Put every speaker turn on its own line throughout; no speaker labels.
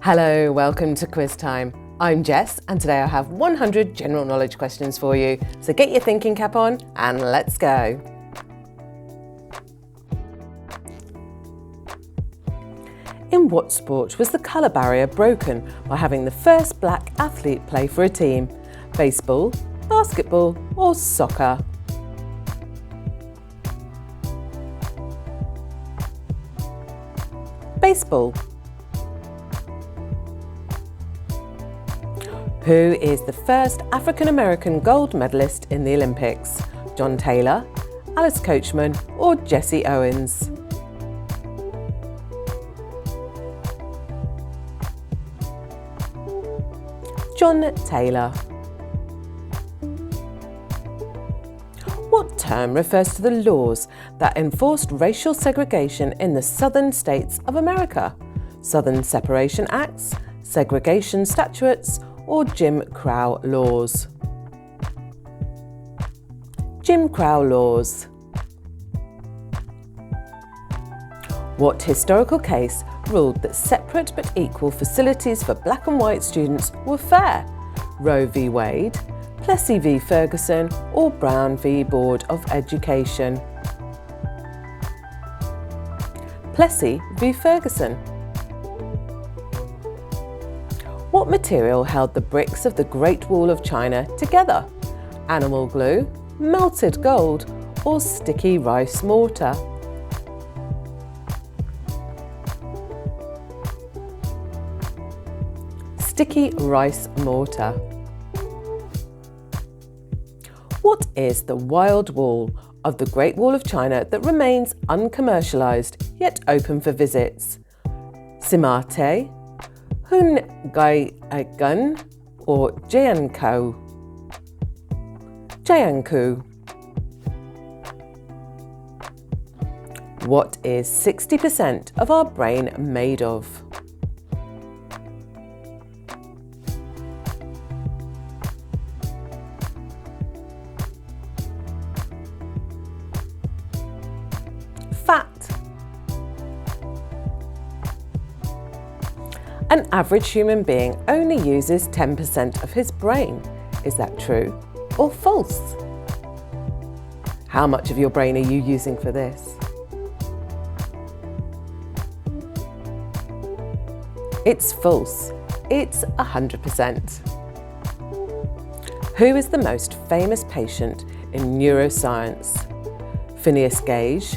Hello, welcome to Quiz Time. I'm Jess and today I have 100 general knowledge questions for you. So get your thinking cap on and let's go. In what sport was the colour barrier broken by having the first black athlete play for a team? Baseball, basketball or soccer? Baseball. Who is the first African-American gold medalist in the Olympics? John Taylor, Alice Coachman or Jesse Owens? John Taylor. What term refers to the laws that enforced racial segregation in the southern states of America? Southern Separation Acts, segregation statutes, or Jim Crow laws? Jim Crow laws. What historical case ruled that separate but equal facilities for black and white students were fair? Roe v. Wade, Plessy v. Ferguson, or Brown v. Board of Education? Plessy v. Ferguson. What material held the bricks of the Great Wall of China together? Animal glue, melted gold, or sticky rice mortar? Sticky rice mortar. What is the wild wall of the Great Wall of China that remains uncommercialised yet open for visits? Simate, Hun-gai-gun or Jiankou? Jiankou. What is 60% of our brain made of? Fat. An average human being only uses 10% of his brain. Is that true or false? How much of your brain are you using for this? It's false. It's 100%. Who is the most famous patient in neuroscience? Phineas Gage,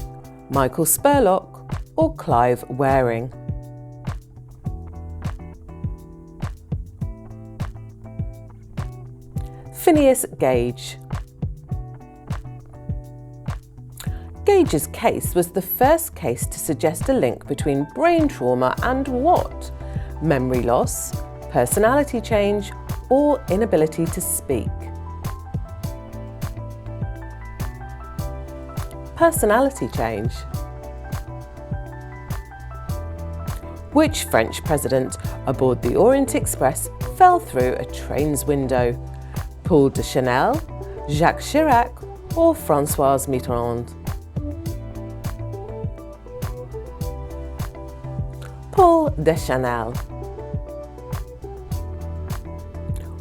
Michael Spurlock, or Clive Waring? Phineas Gage. Gage's case was the first case to suggest a link between brain trauma and what? Memory loss, personality change, or inability to speak? Personality change. Which French president aboard the Orient Express fell through a train's window? Paul Deschanel, Jacques Chirac, or François Mitterrand? Paul Deschanel.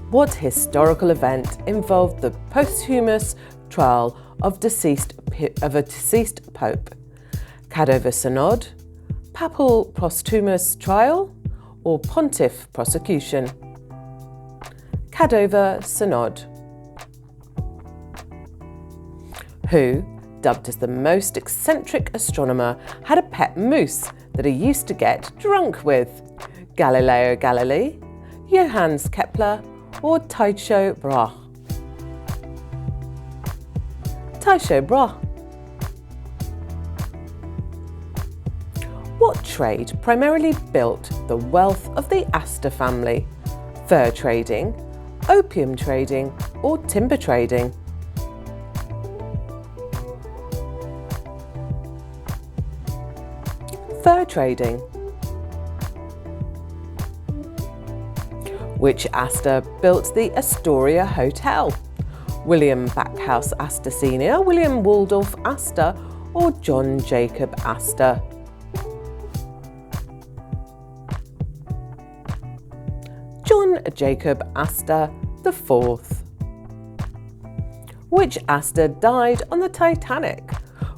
What historical event involved the posthumous trial of a deceased pope? Cadova Synod, Papal posthumous trial, or Pontiff prosecution? Cadova Synod. Who, dubbed as the most eccentric astronomer, had a pet moose that he used to get drunk with? Galileo Galilei, Johannes Kepler, or Tycho Brahe? Tycho Brahe. What trade primarily built the wealth of the Astor family? Fur trading, opium trading, or timber trading? Fur trading. Which Astor built the Astoria Hotel? William Backhouse Astor Sr., William Waldorf Astor, or John Jacob Astor? Jacob Astor IV. Which Astor died on the Titanic?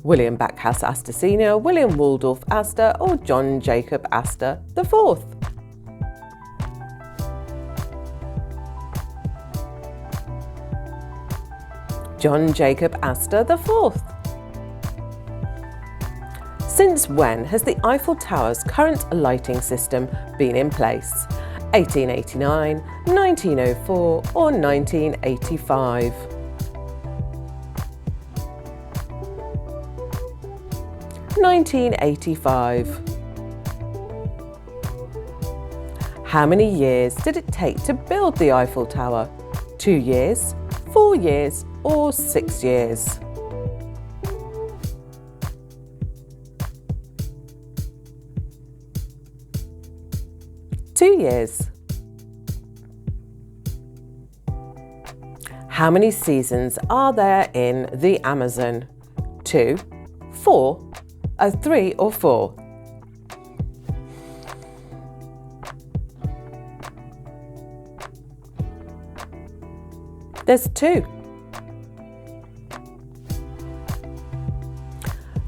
William Backhouse Astor Sr., William Waldorf Astor, or John Jacob Astor IV? John Jacob Astor IV. Since when has the Eiffel Tower's current lighting system been in place? 1889, 1904 or 1985? 1985. How many years did it take to build the Eiffel Tower? 2 years, 4 years or 6 years? 2 years. How many seasons are there in the Amazon? 2, 4, 3 or 4? There's 2.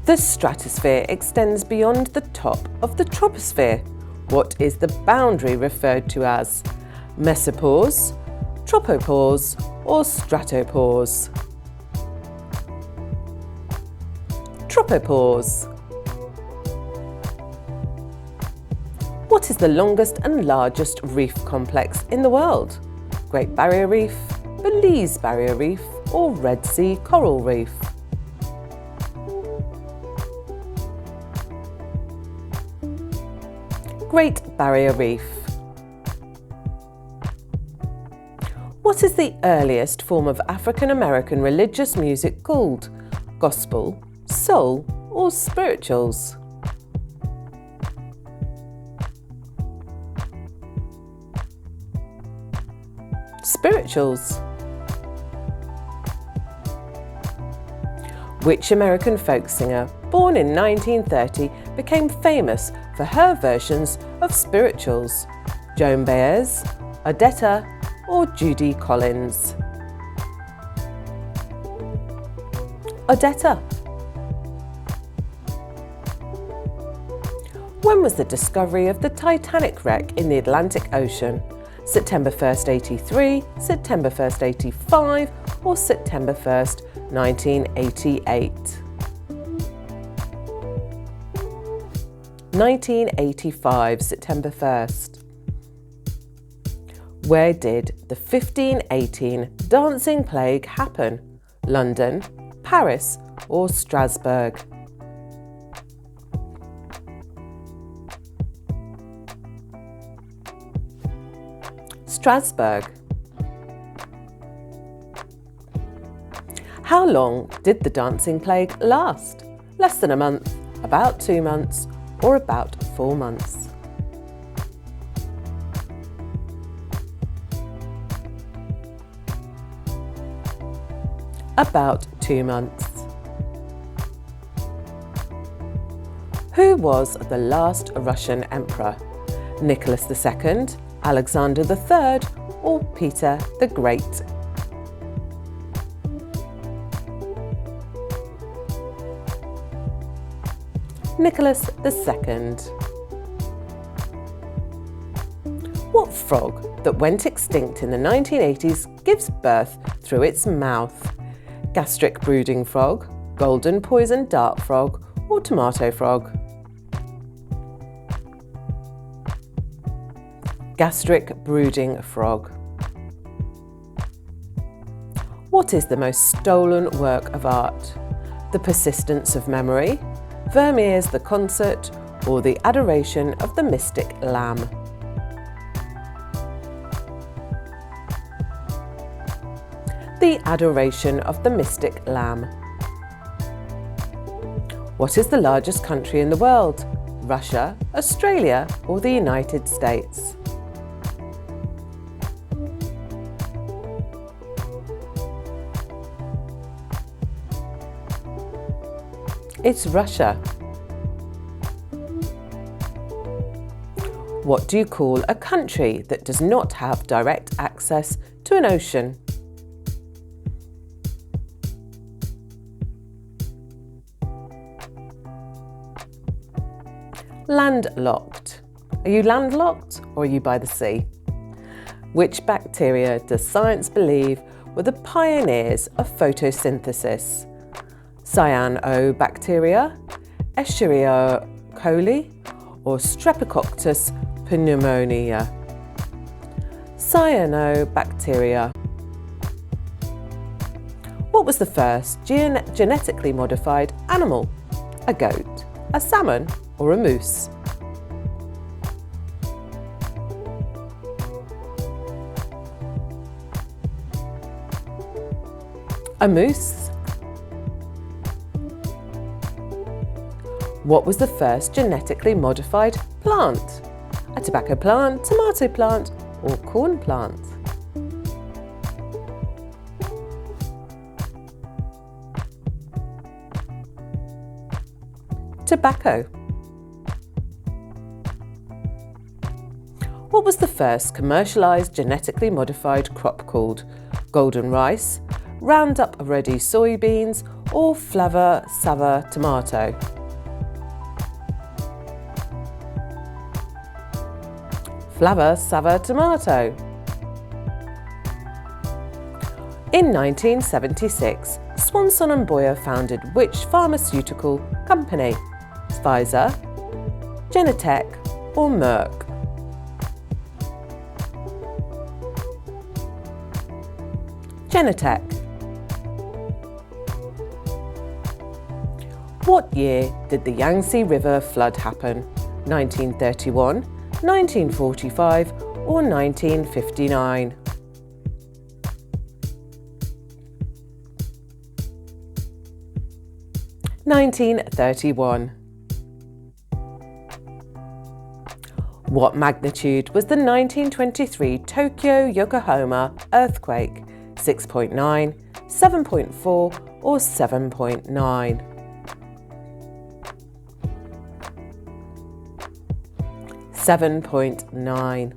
The stratosphere extends beyond the top of the troposphere. What is the boundary referred to as? Mesopause, tropopause or stratopause? Tropopause. What is the longest and largest reef complex in the world? Great Barrier Reef, Belize Barrier Reef or Red Sea Coral Reef? Great Barrier Reef. What is the earliest form of African American religious music called? Gospel, soul or spirituals? Spirituals. Which American folk singer, born in 1930, became famous for her versions of spirituals? Joan Baez, Odetta or Judy Collins? Odetta. When was the discovery of the Titanic wreck in the Atlantic Ocean? September 1st, 83, September 1st, 85 or September 1st, 1988? 1985, September 1st. Where did the 1518 dancing plague happen? London, Paris or Strasbourg? Strasbourg. How long did the dancing plague last? Less than a month, about 2 months, or about 4 months? About 2 months. Who was the last Russian emperor? Nicholas II, Alexander III, or Peter the Great? Nicholas II. What frog that went extinct in the 1980s gives birth through its mouth? Gastric brooding frog, golden poison dart frog, or tomato frog? Gastric brooding frog. What is the most stolen work of art? The Persistence of Memory, Vermeer's The Concert, or The Adoration of the Mystic Lamb? The Adoration of the Mystic Lamb. What is the largest country in the world? Russia, Australia, or the United States? It's Russia. What do you call a country that does not have direct access to an ocean? Landlocked. Are you landlocked or are you by the sea? Which bacteria does science believe were the pioneers of photosynthesis? Cyanobacteria, Escherichia coli, or Streptococcus pneumoniae? Cyanobacteria. What was the first genetically modified animal? A goat, a salmon, or a moose? A moose. What was the first genetically modified plant? A tobacco plant, tomato plant, or corn plant? Tobacco. What was the first commercialised genetically modified crop called? Golden rice, Roundup Ready soybeans, or Flavor Sava tomato? Flavor Sava tomato. In 1976, Swanson and Boyer founded which pharmaceutical company? Pfizer, Genentech, or Merck? Genentech. What year did the Yangtze River flood happen? 1931, 1945, or 1959? (1931). What magnitude was the 1923 Tokyo-Yokohama earthquake? 6.9, 7.4, or 7.9? (7.9).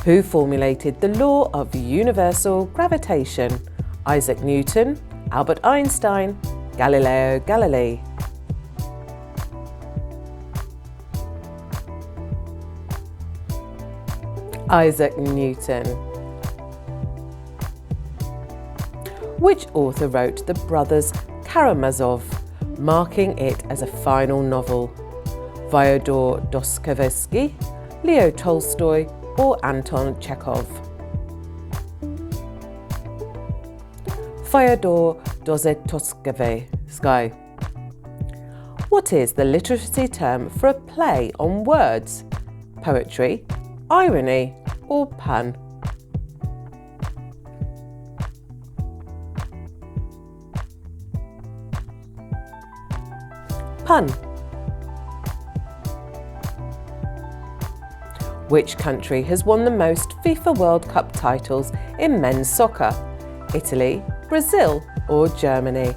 Who formulated the law of universal gravitation? Isaac Newton, Albert Einstein, Galileo Galilei? Isaac Newton. Which author wrote The Brothers Karamazov, marking it as a final novel? Fyodor Dostoevsky, Leo Tolstoy, or Anton Chekhov? Fyodor Dostoevsky. What is the literacy term for a play on words? Poetry, irony, or pun? Pun. Which country has won the most FIFA World Cup titles in men's soccer? Italy, Brazil, or Germany?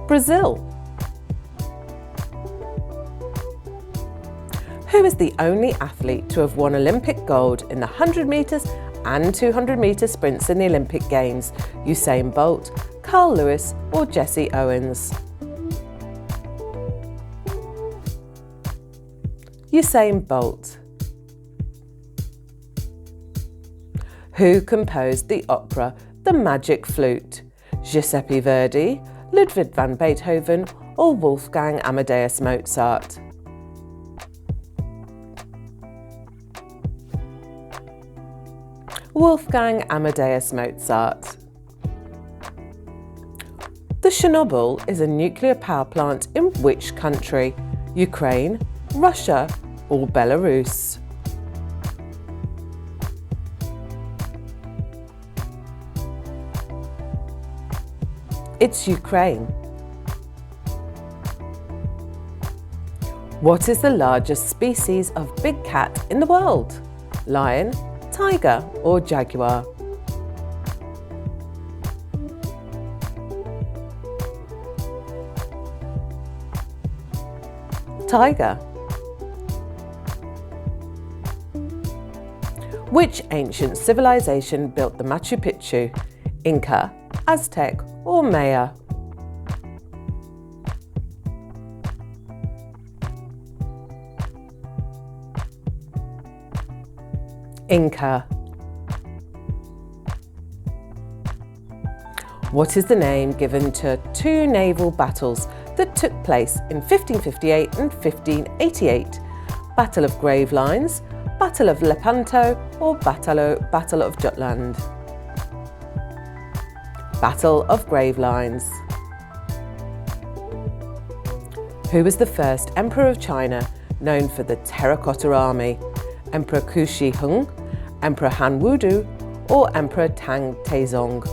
Brazil. Who is the only athlete to have won Olympic gold in the 100 metres and 200 metre sprints in the Olympic Games? Usain Bolt, Carl Lewis, or Jesse Owens? Usain Bolt. Who composed the opera The Magic Flute? Giuseppe Verdi, Ludwig van Beethoven, or Wolfgang Amadeus Mozart? Wolfgang Amadeus Mozart. The Chernobyl is a nuclear power plant in which country? Ukraine, Russia, or Belarus? It's Ukraine. What is the largest species of big cat in the world? Lion, tiger, or jaguar? tiger? Which ancient civilization built the Machu Picchu? Inca, Aztec, or Maya? Inca. What is the name given to two naval battles that took place in 1558 and 1588? Battle of Gravelines, Battle of Lepanto, or Battle of Jutland? Battle of Gravelines. Who was the first emperor of China known for the Terracotta Army? Emperor Qu Shi Huang, Emperor Han Wudu, or Emperor Tang Taizong?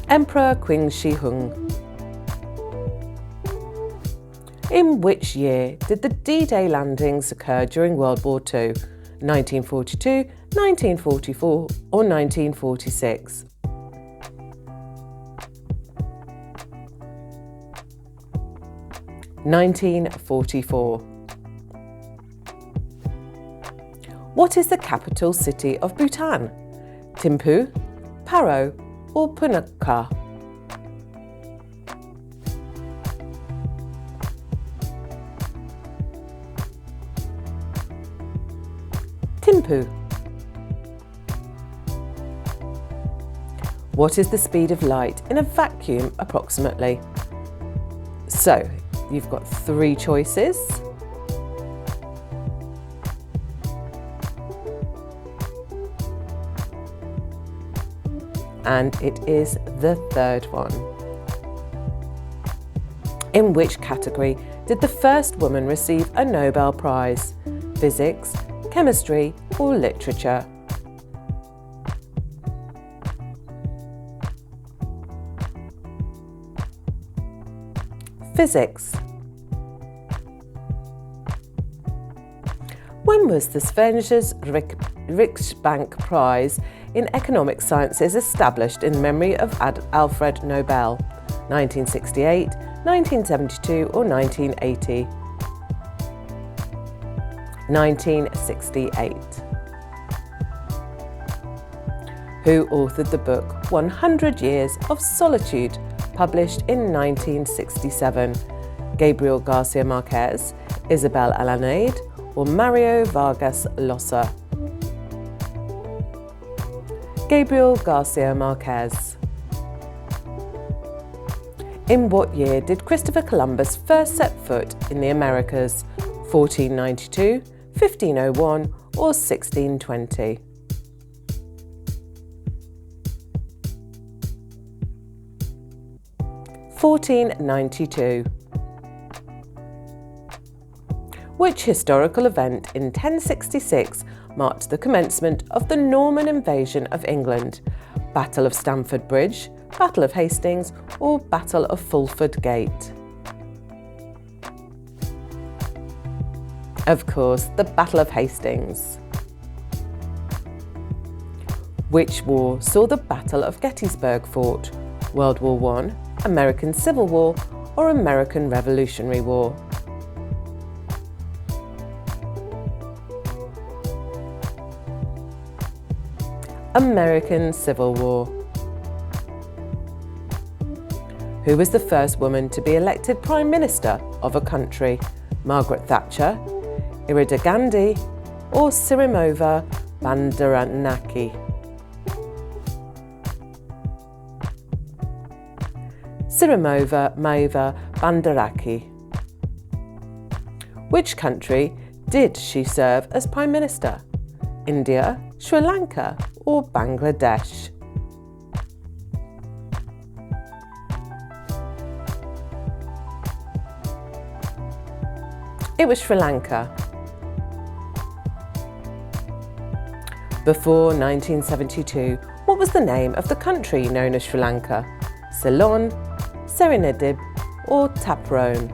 Emperor Qu Shi Huang. In which year did the D-Day landings occur during World War II? 1942, 1944, or 1946? (1944). What is the capital city of Bhutan? Thimphu, Paro, or Punakha? Thimphu. What is the speed of light in a vacuum approximately? So, you've got three choices. And it is the third one. In which category did the first woman receive a Nobel Prize? Physics, chemistry, or literature? Physics. When was the Svenska Riksbank Prize in Economic Sciences established in memory of Alfred Nobel? 1968, 1972, or 1980? 1968. Who authored the book 100 Years of Solitude, published in 1967? Gabriel Garcia Marquez, Isabel Allende, or Mario Vargas Llosa? Gabriel Garcia Marquez. In what year did Christopher Columbus first set foot in the Americas? 1492, 1501, or 1620? 1492. Which historical event in 1066 marked the commencement of the Norman invasion of England? Battle of Stamford Bridge, Battle of Hastings, or Battle of Fulford Gate? Of course, the Battle of Hastings. Which war saw the Battle of Gettysburg fought? World War I, American Civil War, or American Revolutionary War? American Civil War. Who was the first woman to be elected Prime Minister of a country? Margaret Thatcher, Indira Gandhi, or Sirimova Bandaranaike? Sirimova Bandaranaike. Which country did she serve as Prime Minister? India, Sri Lanka, or Bangladesh? It was Sri Lanka. Before 1972, what was the name of the country known as Sri Lanka? Ceylon, Serinadib, or Taprone?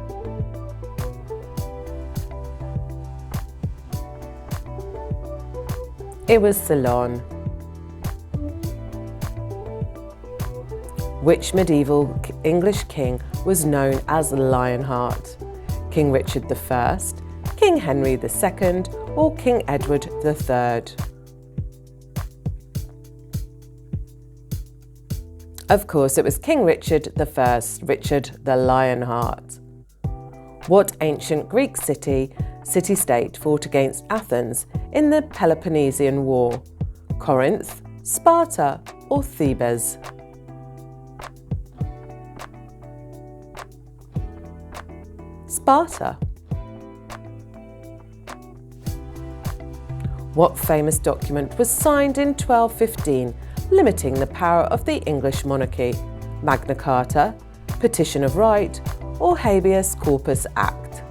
It was Ceylon. Which medieval English king was known as Lionheart? King Richard I, King Henry II, or King Edward III? Of course, it was King Richard I, Richard the Lionheart. What ancient Greek city-state fought against Athens in the Peloponnesian War? Corinth, Sparta, or Thebes? Sparta. What famous document was signed in 1215, limiting the power of the English monarchy? Magna Carta, Petition of Right, or Habeas Corpus Act?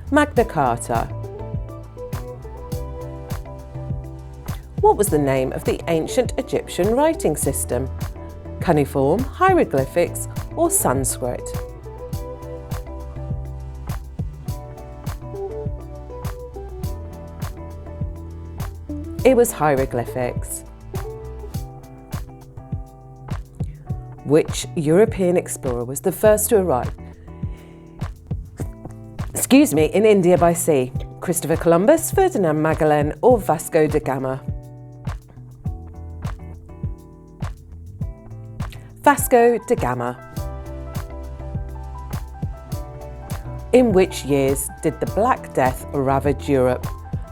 Magna Carta. What was the name of the ancient Egyptian writing system? Cuneiform, hieroglyphics, or Sanskrit? It was hieroglyphics. Which European explorer was the first to arrive in India by sea? Christopher Columbus, Ferdinand Magellan, or Vasco da Gama? Vasco da Gama. In which years did the Black Death ravage Europe?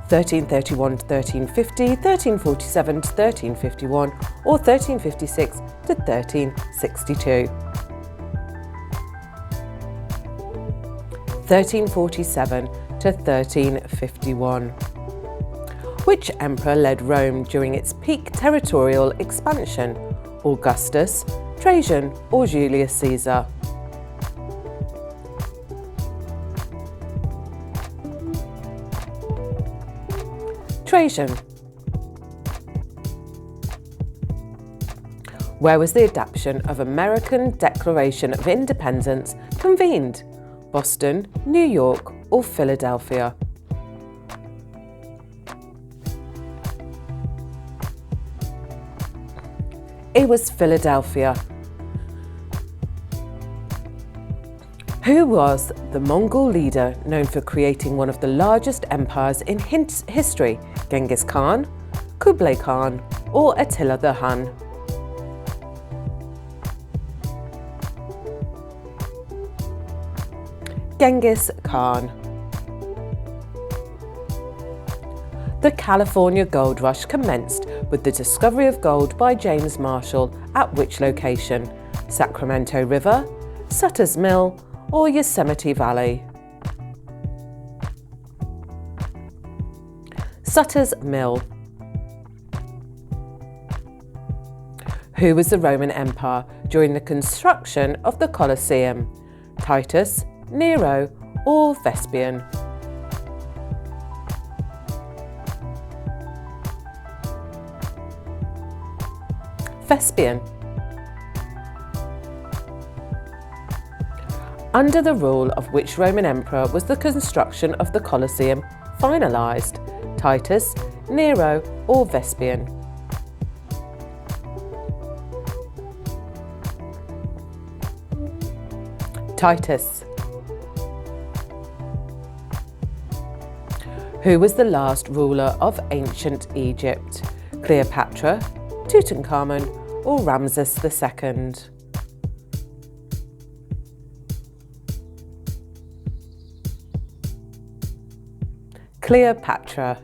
1331 to 1350, 1347 to 1351, or 1356 to 1362? 1347 to 1351. Which emperor led Rome during its peak territorial expansion? Augustus, Trajan, or Julius Caesar? Trajan. Where was the adoption of American Declaration of Independence convened? Boston, New York, or Philadelphia? It was Philadelphia. Who was the Mongol leader known for creating one of the largest empires in history? Genghis Khan, Kublai Khan, or Attila the Hun? Genghis Khan. The California gold rush commenced with the discovery of gold by James Marshall at which location? Sacramento River, Sutter's Mill, or Yosemite Valley? Sutter's Mill. Who was the Roman Emperor during the construction of the Colosseum? Titus, Nero, or Vespasian? Vespasian. Under the rule of which Roman emperor was the construction of the Colosseum finalised? Titus, Nero, or Vespasian? Titus. Who was the last ruler of ancient Egypt? Cleopatra, Tutankhamun, or Ramses II? Cleopatra.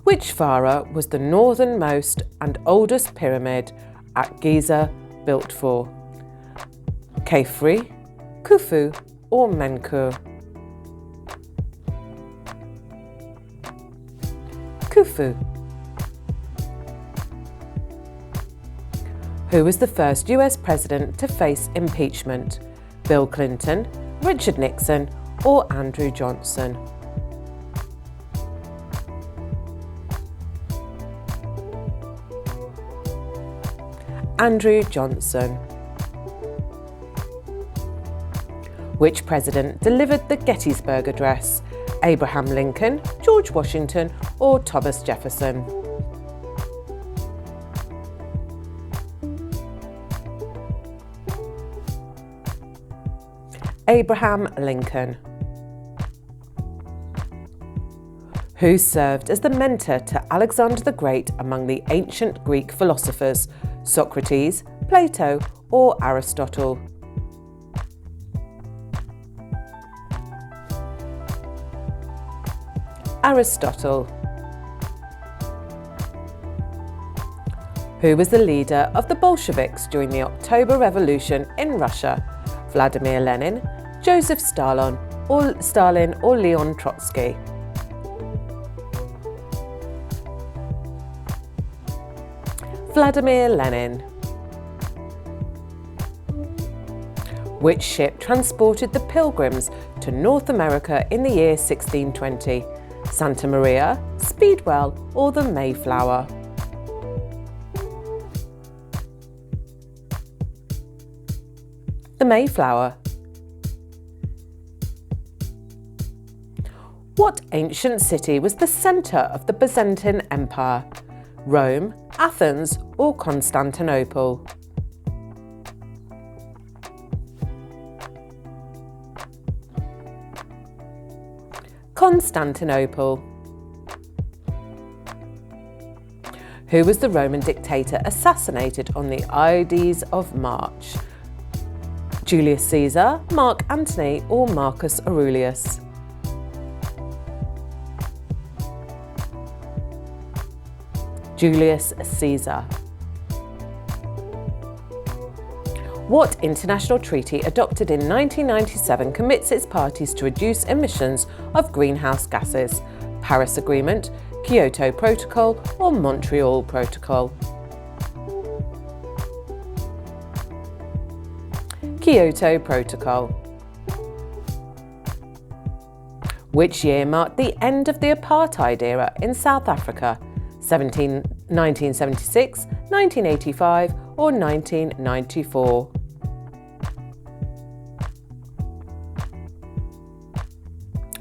Which pharaoh was the northernmost and oldest pyramid at Giza built for? Khafre, Khufu, or Menkaure? Khufu. Who was the first US president to face impeachment? Bill Clinton, Richard Nixon, or Andrew Johnson? Andrew Johnson. Which president delivered the Gettysburg Address? Abraham Lincoln, George Washington, or Thomas Jefferson? Abraham Lincoln. Who served as the mentor to Alexander the Great among the ancient Greek philosophers, Socrates, Plato, or Aristotle? Aristotle. Who was the leader of the Bolsheviks during the October Revolution in Russia? Vladimir Lenin, Joseph Stalin, or Leon Trotsky? Vladimir Lenin. Which ship transported the Pilgrims to North America in the year 1620? Santa Maria, Speedwell, or the Mayflower? The Mayflower. What ancient city was the centre of the Byzantine Empire? Rome, Athens, or Constantinople? Constantinople. Who was the Roman dictator assassinated on the Ides of March? Julius Caesar, Mark Antony, or Marcus Aurelius? Julius Caesar. What international treaty adopted in 1997 commits its parties to reduce emissions of greenhouse gases? Paris Agreement, Kyoto Protocol, or Montreal Protocol? Kyoto Protocol. Which year marked the end of the apartheid era in South Africa? 1976, 1985, or 1994?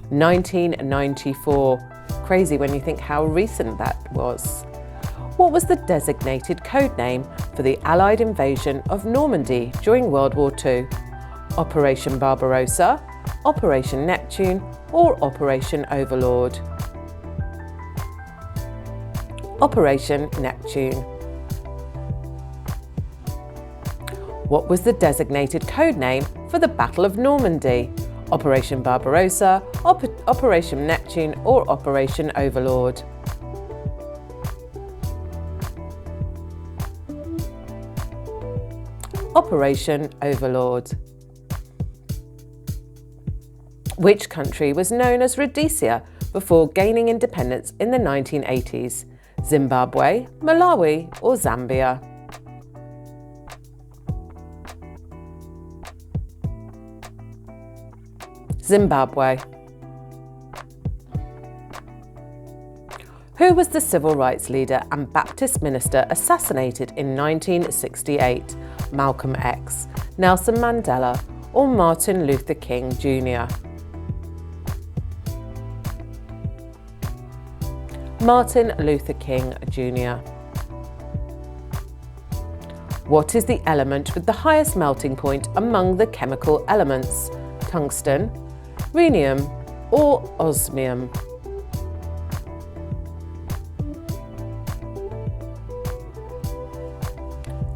(1994). Crazy when you think how recent that was. What was the designated code name for the Allied invasion of Normandy during World War II? Operation Barbarossa, Operation Neptune, or Operation Overlord? Operation Neptune. What was the designated code name for the Battle of Normandy? Operation Barbarossa, Operation Neptune, or Operation Overlord? Operation Overlord. Which country was known as Rhodesia before gaining independence in the 1980s? Zimbabwe, Malawi, or Zambia? Zimbabwe. Who was the civil rights leader and Baptist minister assassinated in 1968? Malcolm X, Nelson Mandela, or Martin Luther King Jr.? Martin Luther King Jr. What is the element with the highest melting point among the chemical elements? Tungsten, rhenium, or osmium?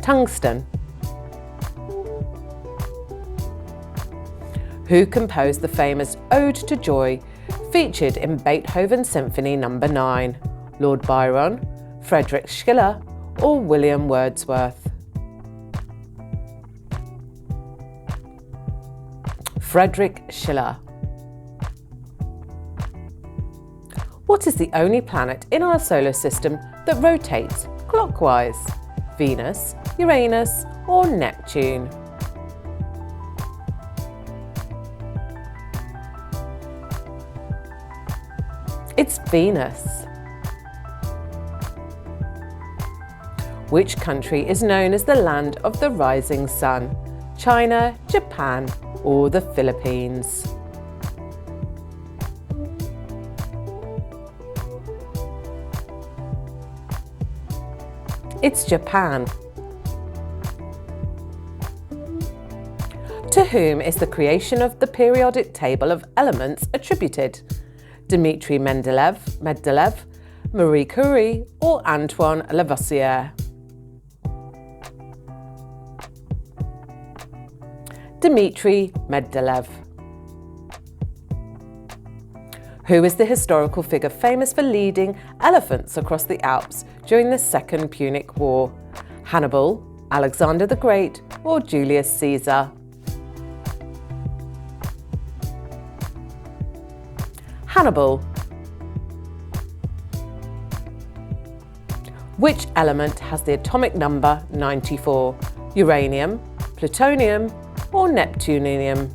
Tungsten. Who composed the famous Ode to Joy featured in Beethoven's Symphony No. 9? Lord Byron, Friedrich Schiller, or William Wordsworth? Friedrich Schiller. What is the only planet in our solar system that rotates clockwise? Venus, Uranus, or Neptune? It's Venus. Which country is known as the land of the rising sun? China, Japan, or the Philippines? It's Japan. To whom is the creation of the periodic table of elements attributed? Dmitri Mendeleev, Marie Curie, or Antoine Lavoisier? Dmitri Mendeleev. Who is the historical figure famous for leading elephants across the Alps during the Second Punic War? Hannibal, Alexander the Great, or Julius Caesar? Hannibal. Which element has the atomic number 94? Uranium, plutonium, or neptunium?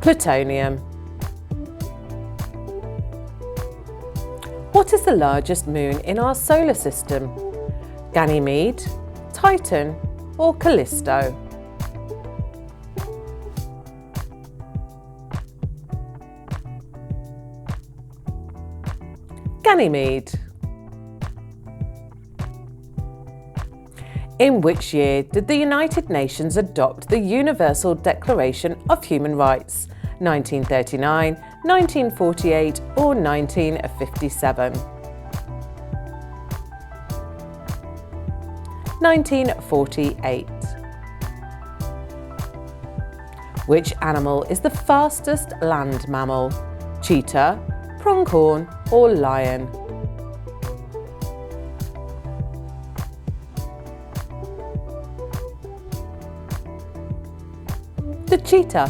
Plutonium. What is the largest moon in our solar system? Ganymede, Titan, or Callisto? Ganymede. In which year did the United Nations adopt the Universal Declaration of Human Rights? 1939, 1948, or 1957? 1948. Which animal is the fastest land mammal? Cheetah, pronghorn, or lion? The cheetah.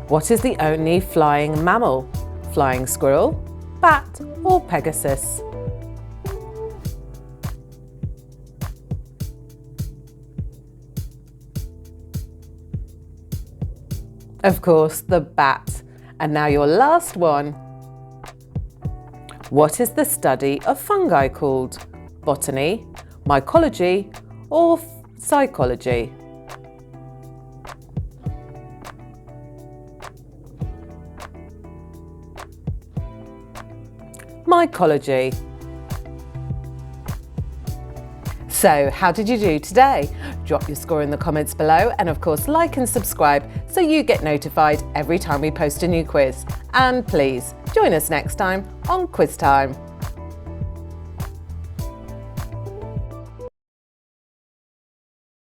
What is the only flying mammal? Flying squirrel, bat, or Pegasus? Of course, the bat. And now your last one. What is the study of fungi called? Botany, mycology, or psychology? Mycology. So, how did you do today? Drop your score in the comments below, and of course like and subscribe so you get notified every time we post a new quiz. And please join us next time on Quiz Time.